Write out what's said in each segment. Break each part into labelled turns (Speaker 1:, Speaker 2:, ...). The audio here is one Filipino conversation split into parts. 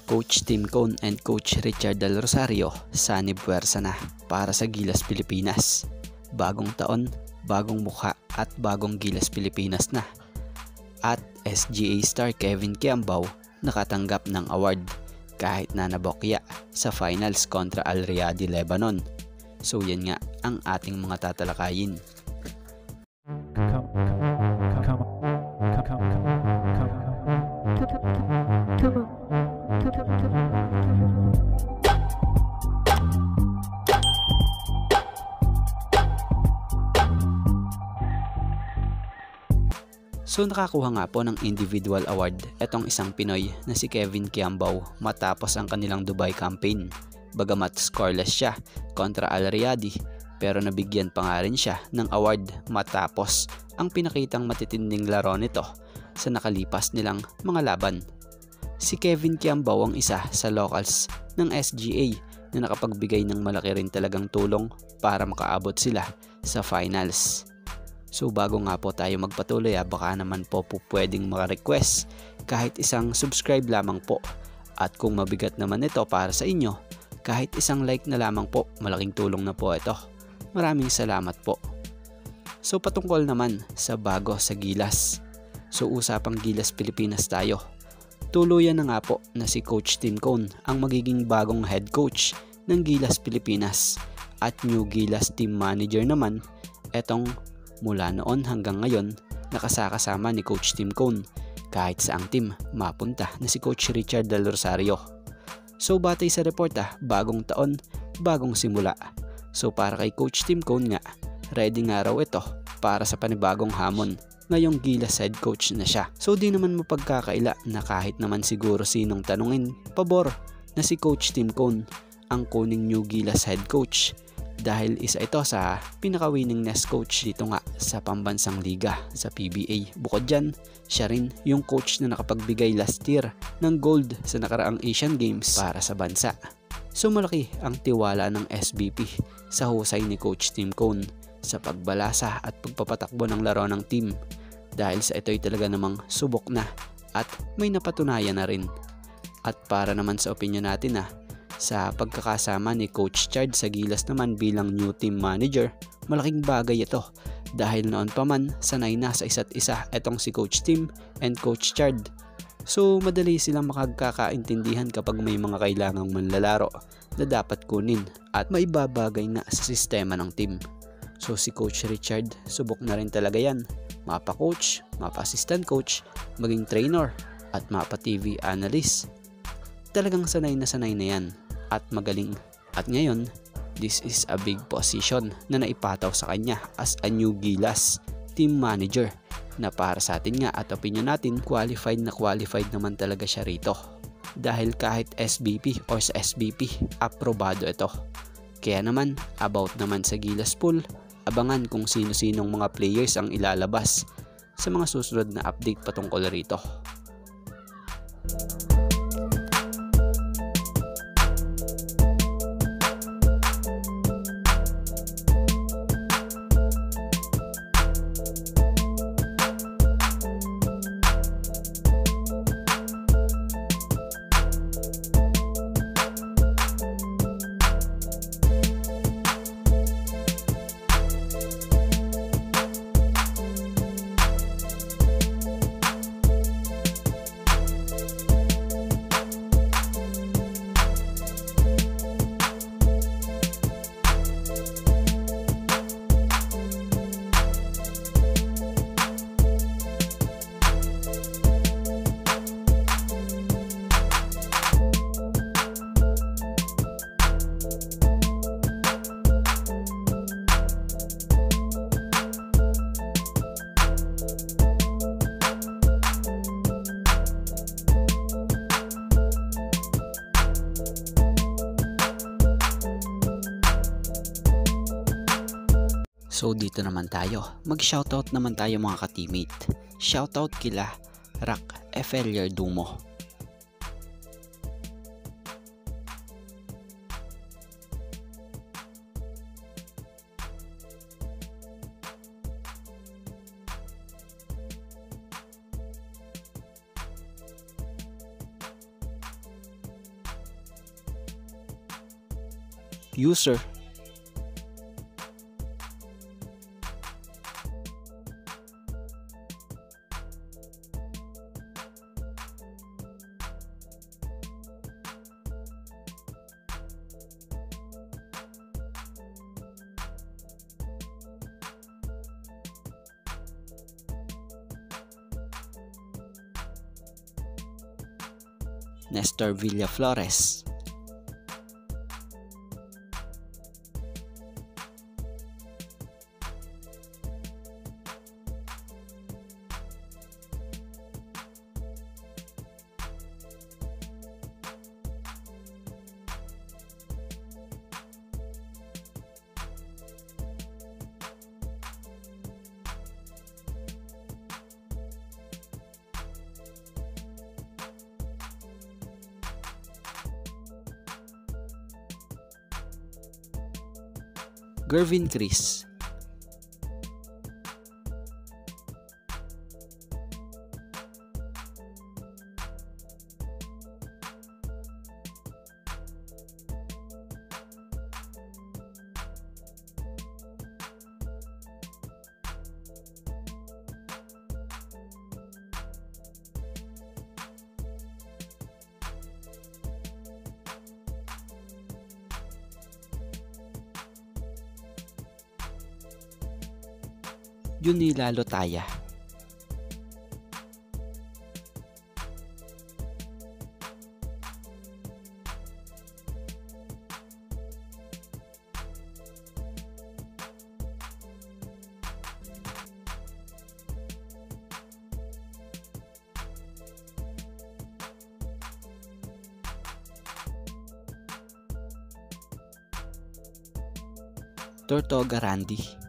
Speaker 1: Coach Tim Cone and Coach Richard Del Rosario, Sunny Puwersa na para sa Gilas Pilipinas. Bagong taon, bagong mukha at bagong Gilas Pilipinas na. At SGA star Kevin Kiambao nakatanggap ng award kahit na nabokya sa finals kontra Al Riyadi Lebanon. So yan nga ang ating mga tatalakayin. So nakakuha nga po ng individual award etong isang Pinoy na si Kevin Kiambao matapos ang kanilang Dubai campaign. Bagamat scoreless siya kontra Al Riyadi, pero nabigyan pa nga rin siya ng award matapos ang pinakitang matitinding laro nito sa nakalipas nilang mga laban. Si Kevin Kiambao ang isa sa locals ng SGA na nakapagbigay ng malaki rin talagang tulong para makaabot sila sa finals. So bago nga po tayo magpatuloy, baka naman po pwedeng maka-request kahit isang subscribe lamang po. At kung mabigat naman ito para sa inyo, kahit isang like na lamang po, malaking tulong na po ito. Maraming salamat po. So patungkol naman sa bago sa Gilas. So usapang Gilas Pilipinas tayo. Tuluyan na nga po na si Coach Tim Cone ang magiging bagong head coach ng Gilas Pilipinas. At new Gilas team manager naman, etong mula noon hanggang ngayon nakasakasama ni Coach Tim Cone kahit sa ang team mapunta na si Coach Richard Del Rosario. So batay sa report, bagong taon, bagong simula. So para kay Coach Tim Cone nga, ready nga raw ito para sa panibagong hamon ngayong Gilas head coach na siya. So di naman mapagkakaila na kahit naman siguro sinong tanungin, pabor na si Coach Tim Cone ang kuning new Gilas head coach. Dahil isa ito sa pinaka-winningest coach dito nga sa pambansang liga sa PBA. Bukod dyan, siya rin yung coach na nakapagbigay last year ng gold sa nakaraang Asian Games para sa bansa. So malaki ang tiwala ng SBP sa husay ni Coach Tim Cone sa pagbalasa at pagpapatakbo ng laro ng team. Dahil sa ito'y talaga namang subok na at may napatunayan na rin. At para naman sa opinion natin sa pagkakasama ni Coach Chard sa Gilas naman bilang new team manager, malaking bagay ito dahil noon pa man sanay na sa isa't isa etong si Coach Tim and Coach Chard. So madali silang makagkakaintindihan kapag may mga kailangang manlalaro na dapat kunin at maibabagay nga sa sistema ng team. So si Coach Richard, subok na rin talaga yan, mapa-coach, mapa-assistant coach, maging trainer at mapa-TV analyst. Talagang sanay na yan at magaling. At ngayon, this is a big position na naipataw sa kanya as a new Gilas team manager na para sa atin nga at opinion natin, qualified naman talaga siya rito. Dahil kahit SBP or sa SBP, aprobado ito. Kaya naman, about naman sa Gilas pool, abangan kung sino-sinong mga players ang ilalabas sa mga susunod na update patungkol rito. So dito naman tayo, mag-shoutout naman tayo mga ka-teammate. Shoutout kila Rak Efelier Dumo, user. Nestor Villaflores. Gervin Chris. Junila Lotaya. Tortoga Randy.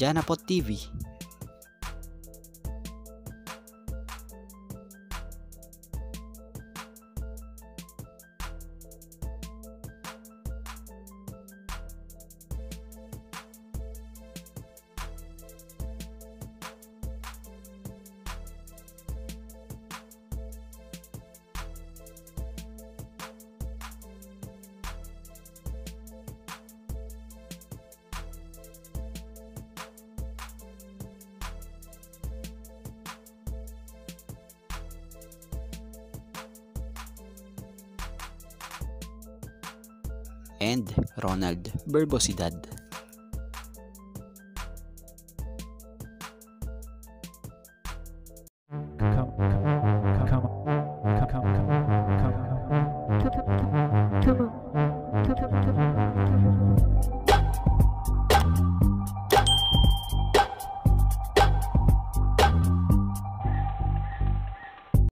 Speaker 1: Janapot TV. And Ronald Verbosidad.